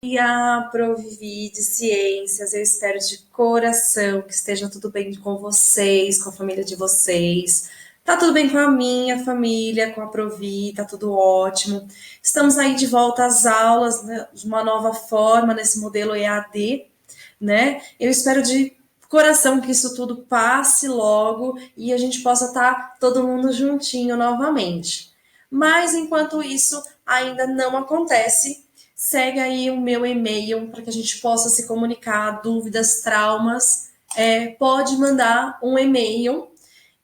Dia, Provivi de Ciências, eu espero de coração que esteja tudo bem com vocês, com a família de vocês. Tá tudo bem com a minha família, com a Provi, tá tudo ótimo. Estamos aí de volta às aulas, né, de uma nova forma, nesse modelo EAD, né? Eu espero de coração que isso tudo passe logo e a gente possa estar todo mundo juntinho novamente. Mas enquanto isso ainda não acontece, segue aí o meu e-mail para que a gente possa se comunicar, dúvidas, traumas, pode mandar um e-mail.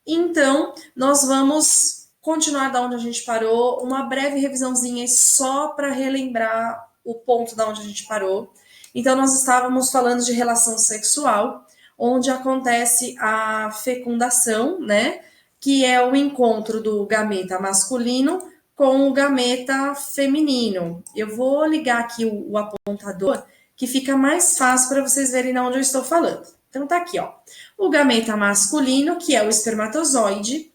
Então, nós vamos continuar da onde a gente parou, uma breve revisãozinha só para relembrar o ponto da onde a gente parou. Então, nós estávamos falando de relação sexual, onde acontece a fecundação, né? Que é o encontro do gameta masculino com o gameta feminino. Eu vou ligar aqui o apontador, que fica mais fácil para vocês verem de onde eu estou falando. Então tá aqui, ó. O gameta masculino, que é o espermatozoide,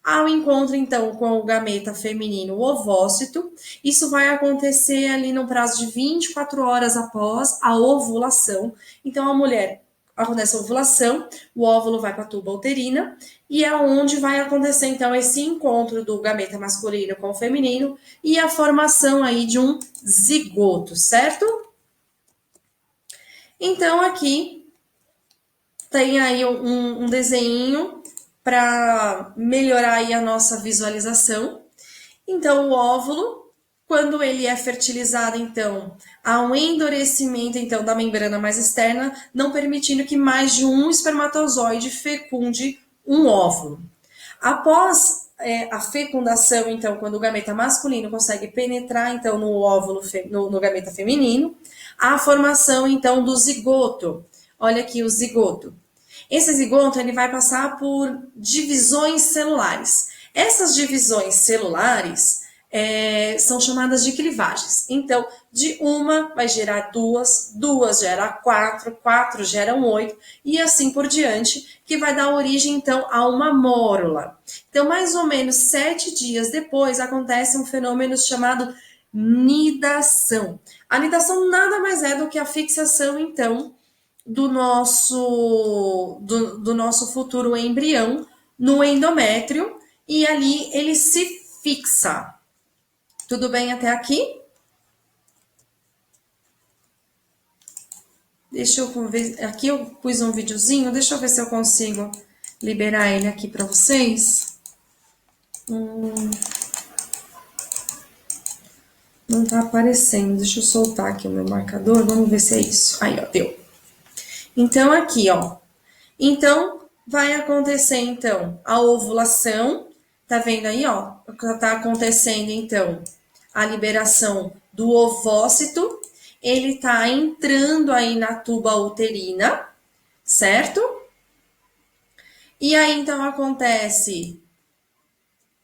ao encontro, então, com o gameta feminino, o ovócito. Isso vai acontecer ali no prazo de 24 horas após a ovulação. Então, a mulher acontece a ovulação, o óvulo vai para a tuba uterina, e é onde vai acontecer, então, esse encontro do gameta masculino com o feminino e a formação aí de um zigoto, certo? Então, aqui tem aí um desenho para melhorar aí a nossa visualização. Então, o óvulo, quando ele é fertilizado, então, há um endurecimento, então, da membrana mais externa, não permitindo que mais de um espermatozoide fecunde um óvulo. Após a fecundação, então, quando o gameta masculino consegue penetrar, então, no óvulo, no gameta feminino, a formação, então, do zigoto. Olha aqui o zigoto. Esse zigoto ele vai passar por divisões celulares. Essas divisões celulares são chamadas de clivagens. Então, de uma vai gerar duas, duas gera quatro, quatro geram oito, e assim por diante, que vai dar origem, então, a uma mórula. Então, mais ou menos 7 dias depois, acontece um fenômeno chamado nidação. A nidação nada mais é do que a fixação, então, do nosso futuro embrião no endométrio, e ali ele se fixa. Tudo bem até aqui? Deixa eu ver, aqui eu pus um videozinho, deixa eu ver se eu consigo liberar ele aqui para vocês. Não tá aparecendo, deixa eu soltar aqui o meu marcador, vamos ver se é isso. Aí, ó, deu. Então, aqui, ó. Então, vai acontecer, então, a ovulação. Tá vendo aí, ó? Tá acontecendo, então, a liberação do ovócito. Ele tá entrando aí na tuba uterina, certo? E aí, então, acontece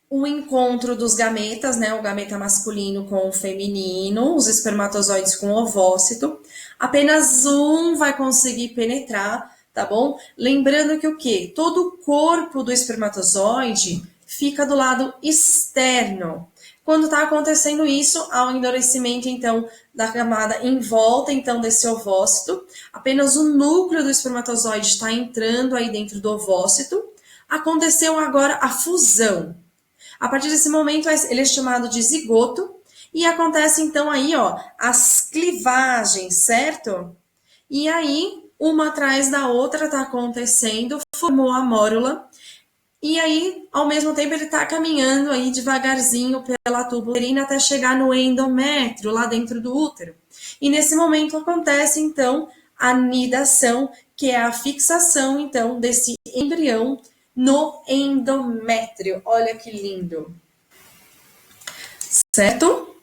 o encontro dos gametas, né? O gameta masculino com o feminino, os espermatozoides com o ovócito. Apenas um vai conseguir penetrar, tá bom? Lembrando que o quê? Todo o corpo do espermatozoide fica do lado externo. Quando está acontecendo isso, há um endurecimento, então, da camada em volta, então, desse ovócito. Apenas o núcleo do espermatozoide está entrando aí dentro do ovócito. Aconteceu agora a fusão. A partir desse momento, ele é chamado de zigoto, e acontece então aí, ó, as clivagens, certo? E aí, uma atrás da outra tá acontecendo, formou a mórula, e aí, ao mesmo tempo, ele tá caminhando aí devagarzinho pela tuba uterina até chegar no endométrio, lá dentro do útero. E nesse momento acontece, então, a nidação, que é a fixação, então, desse embrião no endométrio. Olha que lindo. Certo?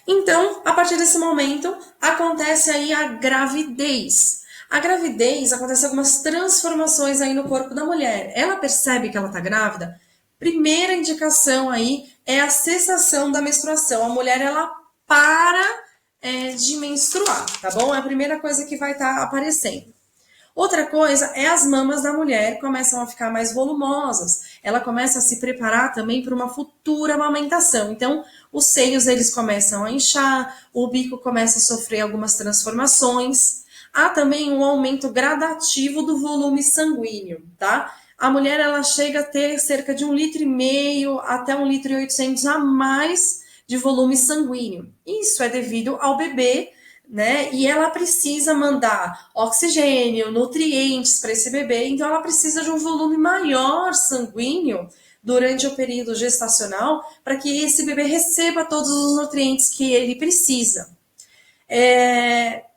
Então, a partir desse momento, acontece aí a gravidez. A gravidez, acontece algumas transformações aí no corpo da mulher. Ela percebe que ela está grávida? Primeira indicação aí é a cessação da menstruação. A mulher, ela para de menstruar, tá bom? É a primeira coisa que vai estar aparecendo. Outra coisa é as mamas da mulher começam a ficar mais volumosas. Ela começa a se preparar também para uma futura amamentação. Então, os seios eles começam a inchar, o bico começa a sofrer algumas transformações. Há também um aumento gradativo do volume sanguíneo, tá? A mulher ela chega a ter cerca de 1,5 litro até 1,8 litro a mais de volume sanguíneo. Isso é devido ao bebê, né? E ela precisa mandar oxigênio, nutrientes para esse bebê, então ela precisa de um volume maior sanguíneo durante o período gestacional para que esse bebê receba todos os nutrientes que ele precisa.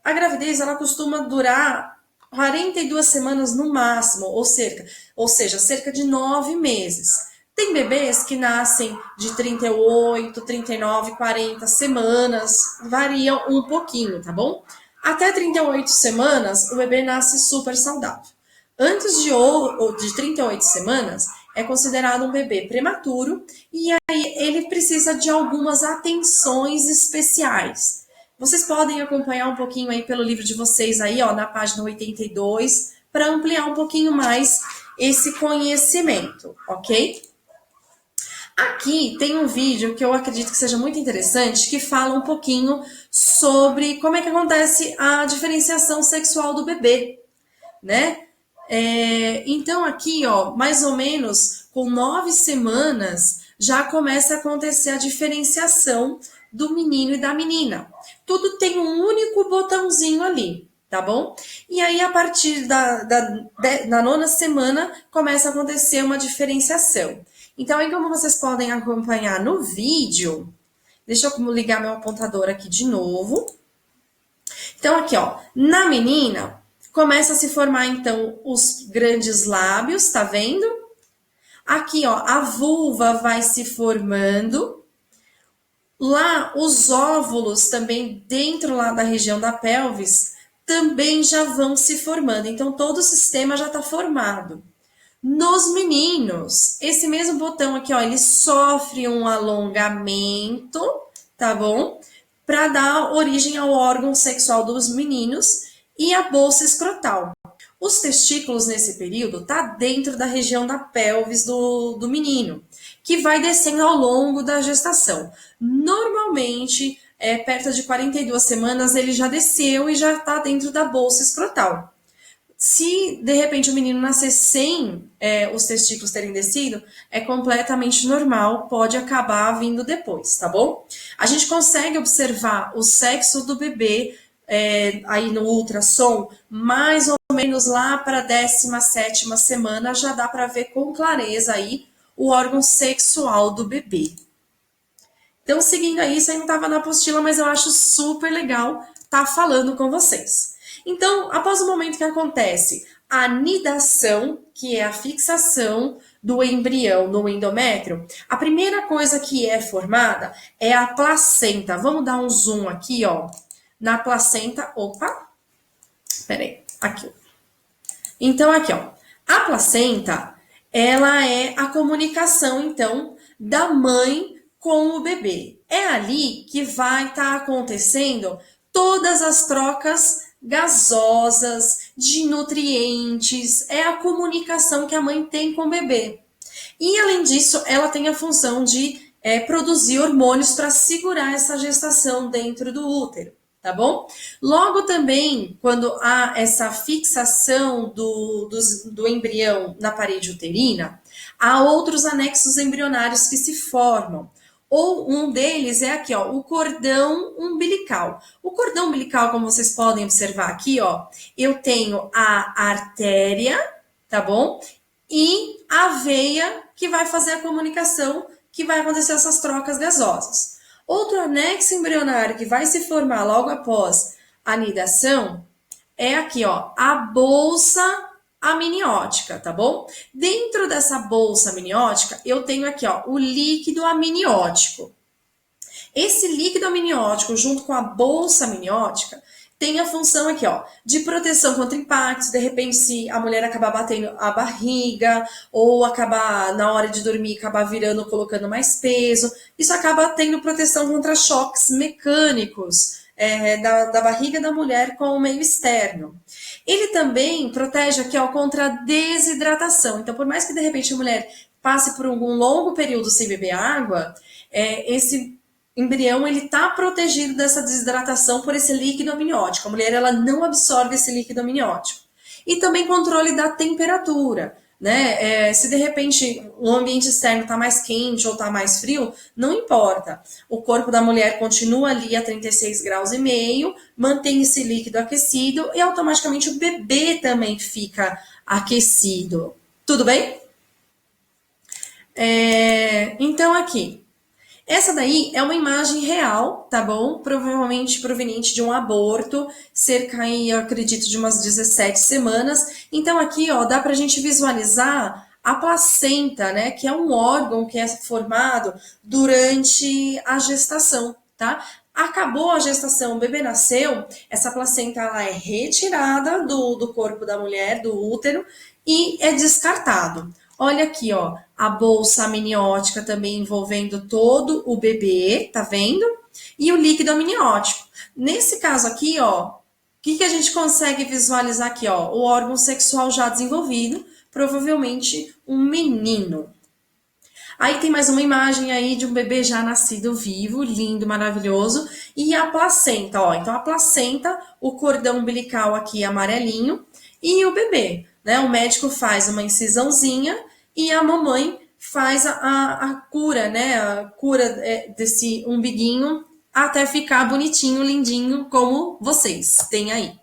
A gravidez ela costuma durar 42 semanas no máximo, ou seja, cerca de 9 meses. Tem bebês que nascem de 38, 39, 40 semanas, variam um pouquinho, tá bom? Até 38 semanas, o bebê nasce super saudável. Antes de 38 semanas, é considerado um bebê prematuro e aí ele precisa de algumas atenções especiais. Vocês podem acompanhar um pouquinho aí pelo livro de vocês aí, ó, na página 82, para ampliar um pouquinho mais esse conhecimento, ok? Aqui tem um vídeo que eu acredito que seja muito interessante, que fala um pouquinho sobre como é que acontece a diferenciação sexual do bebê, né? Então aqui, ó, mais ou menos com 9 semanas já começa a acontecer a diferenciação do menino e da menina. Tudo tem um único botãozinho ali, tá bom? E aí a partir da 9ª semana começa a acontecer uma diferenciação. Então aí como vocês podem acompanhar no vídeo, deixa eu ligar meu apontador aqui de novo. Então aqui, ó, na menina começa a se formar, então, os grandes lábios, tá vendo? Aqui, ó, a vulva vai se formando. Lá, os óvulos também, dentro lá da região da pelvis, também já vão se formando. Então, todo o sistema já está formado. Nos meninos, esse mesmo botão aqui, ó, ele sofre um alongamento, tá bom? Para dar origem ao órgão sexual dos meninos e a bolsa escrotal. Os testículos nesse período tá dentro da região da pelvis do menino, que vai descendo ao longo da gestação. Normalmente, perto de 42 semanas, ele já desceu e já está dentro da bolsa escrotal. Se, de repente, o menino nascer sem os testículos terem descido, é completamente normal, pode acabar vindo depois, tá bom? A gente consegue observar o sexo do bebê aí no ultrassom, mais ou menos lá para a 17ª semana, já dá para ver com clareza aí o órgão sexual do bebê. Então, seguindo aí, isso aí não estava na apostila, mas eu acho super legal estar falando com vocês. Então, após o momento que acontece a anidação, que é a fixação do embrião no endométrio, a primeira coisa que é formada é a placenta. Vamos dar um zoom aqui, ó, na placenta. Opa, peraí, aqui. Então, aqui, ó, a placenta, ela é a comunicação, então, da mãe com o bebê. É ali que vai estar acontecendo todas as trocas gasosas, de nutrientes, é a comunicação que a mãe tem com o bebê. E além disso, ela tem a função de produzir hormônios para segurar essa gestação dentro do útero, tá bom? Logo também, quando há essa fixação do embrião na parede uterina, há outros anexos embrionários que se formam. Ou um deles é aqui, ó, o cordão umbilical. O cordão umbilical, como vocês podem observar aqui, ó, eu tenho a artéria, tá bom? E a veia que vai fazer a comunicação, que vai acontecer essas trocas gasosas. Outro anexo embrionário que vai se formar logo após a anidação é aqui, ó, a bolsa amniótica, tá bom? Dentro dessa bolsa amniótica, eu tenho aqui, ó, o líquido amniótico. Esse líquido amniótico, junto com a bolsa amniótica, tem a função aqui, ó, de proteção contra impactos. De repente, se a mulher acabar batendo a barriga, ou acabar, na hora de dormir, acabar virando, colocando mais peso, isso acaba tendo proteção contra choques mecânicos da barriga da mulher com o meio externo. Ele também protege aqui, ó, contra a desidratação. Então, por mais que de repente a mulher passe por algum longo período sem beber água, esse embrião ele está protegido dessa desidratação por esse líquido amniótico. A mulher ela não absorve esse líquido amniótico. E também controle da temperatura. Né? Se de repente o ambiente externo está mais quente ou está mais frio, não importa. O corpo da mulher continua ali a 36 graus e meio, mantém esse líquido aquecido e automaticamente o bebê também fica aquecido. Tudo bem? Então aqui, essa daí é uma imagem real, tá bom? Provavelmente proveniente de um aborto, cerca aí, eu acredito, de umas 17 semanas. Então aqui, ó, dá pra gente visualizar a placenta, né? Que é um órgão que é formado durante a gestação, tá? Acabou a gestação, o bebê nasceu, essa placenta ela é retirada do corpo da mulher, do útero, e é descartado. Olha aqui, ó, a bolsa amniótica também envolvendo todo o bebê, tá vendo? E o líquido amniótico. Nesse caso aqui, ó, o que a gente consegue visualizar aqui, ó? O órgão sexual já desenvolvido, provavelmente um menino. Aí tem mais uma imagem aí de um bebê já nascido vivo, lindo, maravilhoso, e a placenta, ó. Então a placenta, o cordão umbilical aqui amarelinho e o bebê, né? O médico faz uma incisãozinha e a mamãe faz a cura, né? A cura desse umbiguinho até ficar bonitinho, lindinho, como vocês têm aí.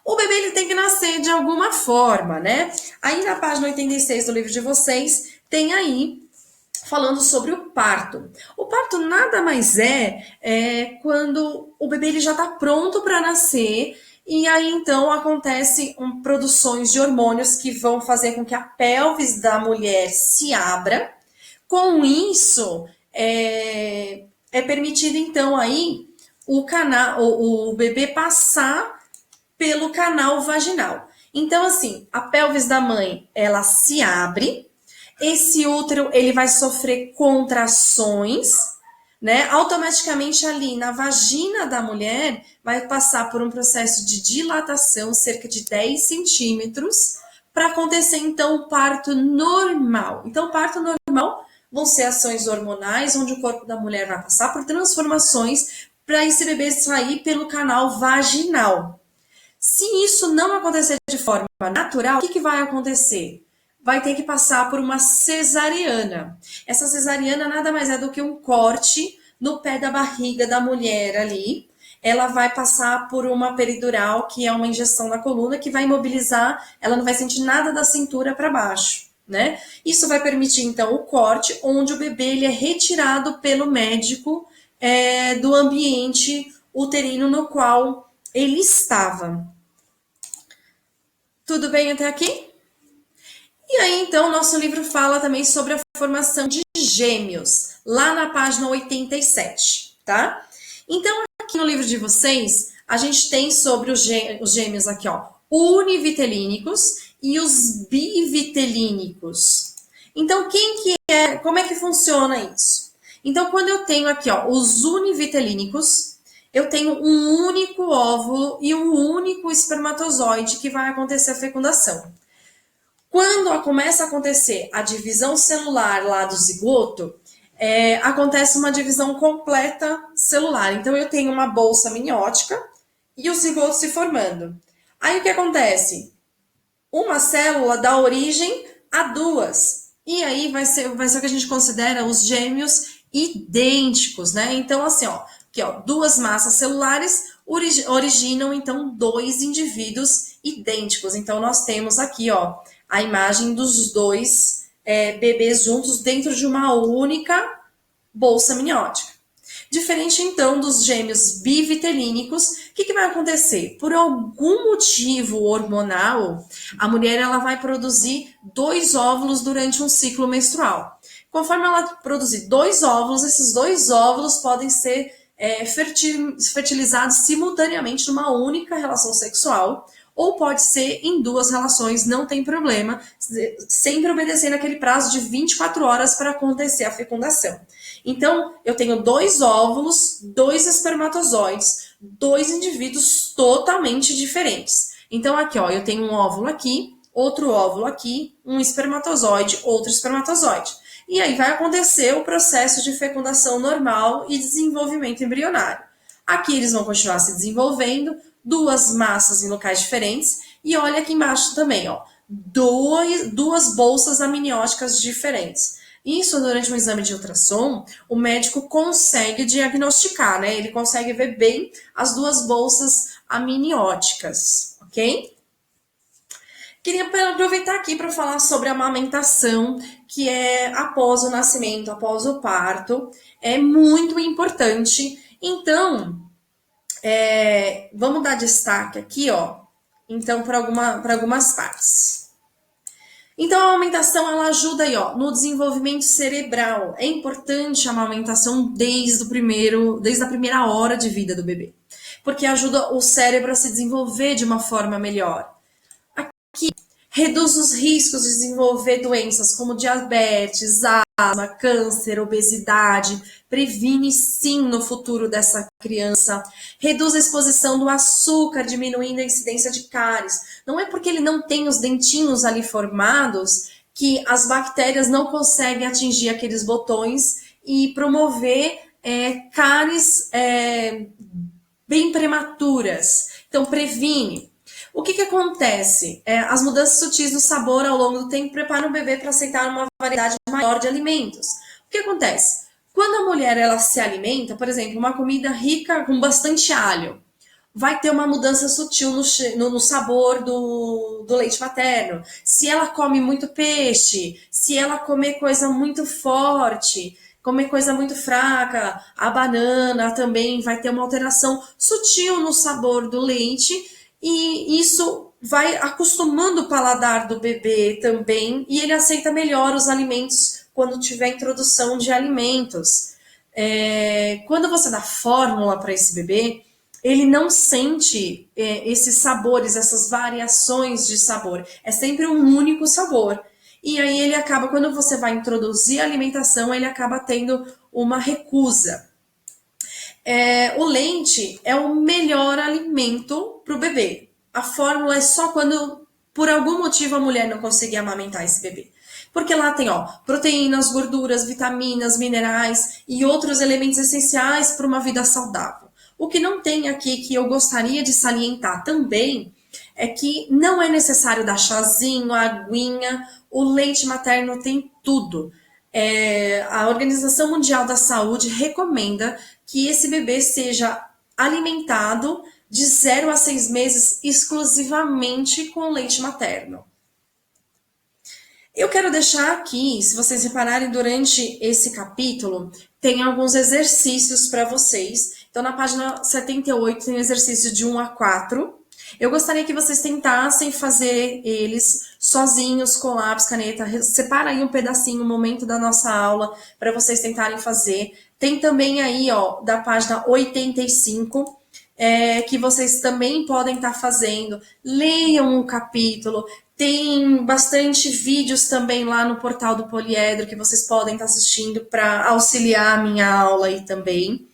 O bebê ele tem que nascer de alguma forma, né? Aí na página 86 do livro de vocês tem aí falando sobre o parto. O parto nada mais quando o bebê ele já está pronto para nascer e aí então acontece produções de hormônios que vão fazer com que a pelvis da mulher se abra. Com isso é permitido então aí o bebê passar pelo canal vaginal. Então assim, a pelvis da mãe ela se abre. Esse útero ele vai sofrer contrações, né? Automaticamente ali na vagina da mulher vai passar por um processo de dilatação, cerca de 10 centímetros, para acontecer então o parto normal. Então, o parto normal vão ser ações hormonais, onde o corpo da mulher vai passar por transformações para esse bebê sair pelo canal vaginal. Se isso não acontecer de forma natural, o que vai acontecer? Vai ter que passar por uma cesariana. Essa cesariana nada mais é do que um corte no pé da barriga da mulher ali. Ela vai passar por uma peridural, que é uma injeção na coluna, que vai imobilizar, ela não vai sentir nada da cintura para baixo, né? Isso vai permitir, então, o corte, onde o bebê ele é retirado pelo médico do ambiente uterino no qual ele estava. Tudo bem até aqui? E aí, então, nosso livro fala também sobre a formação de gêmeos, lá na página 87, tá? Então, aqui no livro de vocês, a gente tem sobre os gêmeos aqui, ó, univitelínicos e os bivitelínicos. Então, como é que funciona isso? Então, quando eu tenho aqui, ó, os univitelínicos, eu tenho um único óvulo e um único espermatozoide que vai acontecer a fecundação. Quando começa a acontecer a divisão celular lá do zigoto, acontece uma divisão completa celular. Então, eu tenho uma bolsa amniótica e o zigoto se formando. Aí, o que acontece? Uma célula dá origem a duas. E aí, vai ser o que a gente considera os gêmeos idênticos, né? Então, assim, ó, aqui, ó, duas massas celulares originam, então, dois indivíduos idênticos. Então, nós temos aqui, ó, a imagem dos dois bebês juntos dentro de uma única bolsa amniótica. Diferente, então, dos gêmeos bivitelínicos, o que vai acontecer? Por algum motivo hormonal, a mulher ela vai produzir 2 óvulos durante um ciclo menstrual. Conforme ela produzir 2 óvulos, esses 2 óvulos podem ser fertilizados simultaneamente numa única relação sexual, ou pode ser em 2 relações, não tem problema, sempre obedecendo aquele prazo de 24 horas para acontecer a fecundação. Então, eu tenho 2 óvulos, 2 espermatozoides, 2 indivíduos totalmente diferentes. Então, aqui, ó, eu tenho um óvulo aqui, outro óvulo aqui, um espermatozoide, outro espermatozoide. E aí vai acontecer o processo de fecundação normal e desenvolvimento embrionário. Aqui eles vão continuar se desenvolvendo, 2 massas em locais diferentes, e olha aqui embaixo também, ó, 2 bolsas amnióticas diferentes. Isso, durante um exame de ultrassom, o médico consegue diagnosticar, né? Ele consegue ver bem as 2 bolsas amnióticas, ok? Queria aproveitar aqui para falar sobre a amamentação, que é após o nascimento, após o parto, é muito importante. Então, vamos dar destaque aqui, ó, então, para algumas partes. Então, a amamentação, ela ajuda aí, ó, no desenvolvimento cerebral. É importante a amamentação desde a primeira hora de vida do bebê, porque ajuda o cérebro a se desenvolver de uma forma melhor. Aqui, reduz os riscos de desenvolver doenças como diabetes, asma, câncer, obesidade, previne sim no futuro dessa criança, reduz a exposição do açúcar, diminuindo a incidência de cáries. Não é porque ele não tem os dentinhos ali formados que as bactérias não conseguem atingir aqueles botões e promover cáries bem prematuras. Então, previne. O que acontece? As mudanças sutis no sabor ao longo do tempo preparam o bebê para aceitar uma variedade maior de alimentos. O que acontece? Quando a mulher ela se alimenta, por exemplo, uma comida rica com bastante alho, vai ter uma mudança sutil no sabor do leite materno. Se ela come muito peixe, se ela comer coisa muito forte, comer coisa muito fraca, a banana também vai ter uma alteração sutil no sabor do leite, e isso vai acostumando o paladar do bebê também, e ele aceita melhor os alimentos quando tiver introdução de alimentos. Quando você dá fórmula para esse bebê, ele não sente esses sabores, essas variações de sabor. É sempre um único sabor. E aí ele acaba, quando você vai introduzir a alimentação, ele acaba tendo uma recusa. O leite é o melhor alimento para o bebê. A fórmula é só quando, por algum motivo, a mulher não conseguir amamentar esse bebê. Porque lá tem, ó, proteínas, gorduras, vitaminas, minerais e outros elementos essenciais para uma vida saudável. O que não tem aqui, que eu gostaria de salientar também, é que não é necessário dar chazinho, aguinha, o leite materno tem tudo. A Organização Mundial da Saúde recomenda que esse bebê seja alimentado de 0 a 6 meses exclusivamente com leite materno. Eu quero deixar aqui, se vocês repararem durante esse capítulo, tem alguns exercícios para vocês. Então, na página 78 tem exercício de 1 a 4. Eu gostaria que vocês tentassem fazer eles sozinhos, com lápis, caneta. Separa aí um pedacinho, um momento da nossa aula, para vocês tentarem fazer. Tem também aí, ó, da página 85, que vocês também podem estar fazendo. Leiam o capítulo. Tem bastante vídeos também lá no portal do Poliedro que vocês podem estar assistindo para auxiliar a minha aula aí também.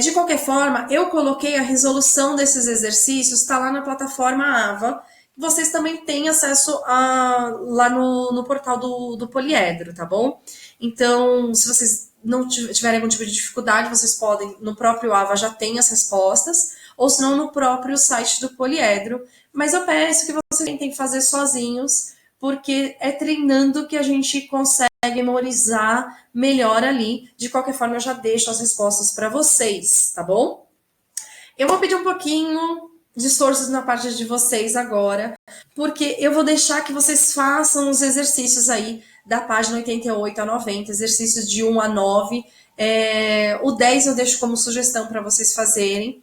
De qualquer forma, eu coloquei a resolução desses exercícios, está lá na plataforma AVA. Vocês também têm acesso lá no portal do Poliedro, tá bom? Então, se vocês não tiverem algum tipo de dificuldade, vocês podem, no próprio AVA já tem as respostas, ou se não, no próprio site do Poliedro. Mas eu peço que vocês tentem fazer sozinhos, porque é treinando que a gente consegue memorizar melhor ali. De qualquer forma, eu já deixo as respostas para vocês, tá bom? Eu vou pedir um pouquinho de esforços na parte de vocês agora, porque eu vou deixar que vocês façam os exercícios aí da página 88 a 90, exercícios de 1 a 9. O 10 eu deixo como sugestão para vocês fazerem.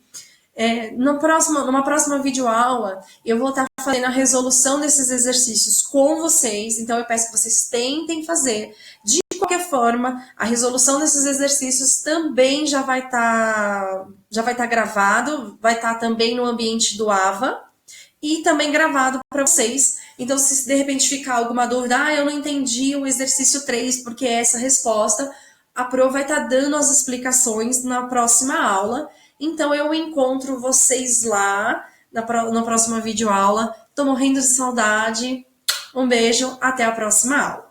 Numa próxima videoaula, eu vou estar fazendo a resolução desses exercícios com vocês, então eu peço que vocês tentem fazer. De qualquer forma, a resolução desses exercícios também já vai estar gravado, vai estar também no ambiente do AVA e também gravado para vocês. Então, se de repente ficar alguma dúvida, eu não entendi o exercício 3 porque é essa resposta, a Pro vai estar dando as explicações na próxima aula. Então eu encontro vocês lá na próxima videoaula. Tô morrendo de saudade. Um beijo, até a próxima aula.